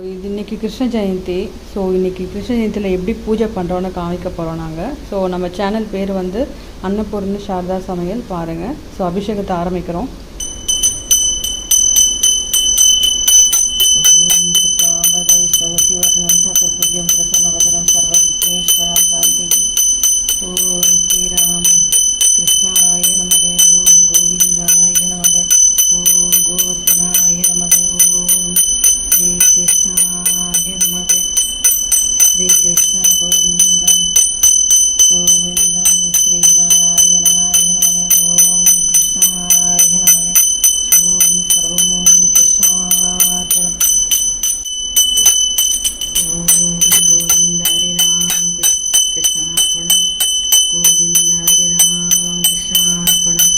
இது இன்றைக்கி கிருஷ்ண ஜெயந்தி. ஸோ இன்றைக்கி கிருஷ்ண ஜெயந்தியில் எப்படி பூஜை பண்ணுறோன்னு காமிக்க போகிறோம் நாங்கள். ஸோ நம்ம சேனல் பேர் வந்து அன்னபூர்ணி சாரதா சமையல் பாருங்கள். ஸோ அபிஷேகத்தை ஆரம்பிக்கிறோம். ஓம் ஸ்ரீராம கிருஷ்ணாய நமக. ஓம் கோவிந்தாய நமக. ஓம் கோவர்தனாய நமக. ஓம் ஸ்ரீ கிருஷ்ணாய நமக. ஸ்ரீ கிருஷ்ண கோவிந்தம் கோவிந்தம் ஸ்ரீநாராயணாய நமக. ஓம் கிருஷ்ணாய நமக. ஓம் சர்வமும் கிருஷ்ணார்ப்பணம். ஓம் கோவிந்த ஹரி ராம் கிருஷ்ணார்ப்பணம். கோவிந்த ஹரி ராம் கிருஷ்ணார்ப்பணம்.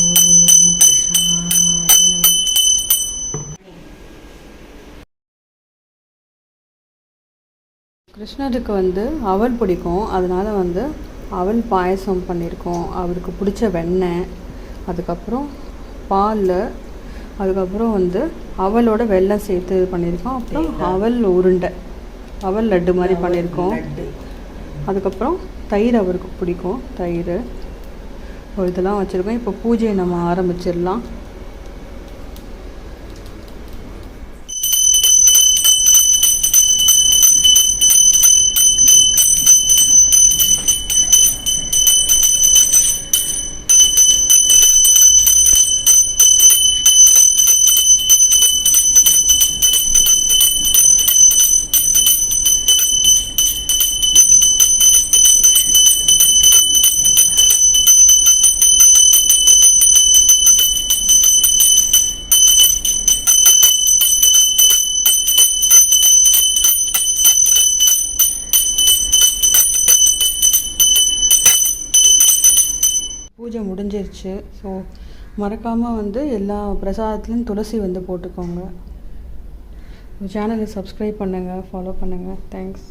ஓம் கிருஷ்ணாய நமக. கிருஷ்ணருக்கு வந்து அவல் பிடிக்கும், அதனால் வந்து அவல் பாயசம் பண்ணியிருக்கோம். அவருக்கு பிடிச்ச வெண்ணெய், அதுக்கப்புறம் பால், அதுக்கப்புறம் வந்து அவலோட வெல்லம் சேர்த்து பண்ணியிருக்கோம். அப்புறம் அவல் உருண்டை, அவல் லட்டு மாதிரி பண்ணியிருக்கோம். அதுக்கப்புறம் தயிர் அவருக்கு பிடிக்கும், தயிர். இதெல்லாம் வச்சுருக்கோம். இப்போ பூஜையை நம்ம ஆரம்பிச்சிடலாம். பூஜை முடிஞ்சிருச்சு. ஸோ மறக்காமல் வந்து எல்லா பிரசாதத்துலேயும் துளசி வந்து போட்டுக்கோங்க. சேனலை சப்ஸ்கிரைப் பண்ணுங்கள், ஃபாலோ பண்ணுங்கள். தேங்க்ஸ்.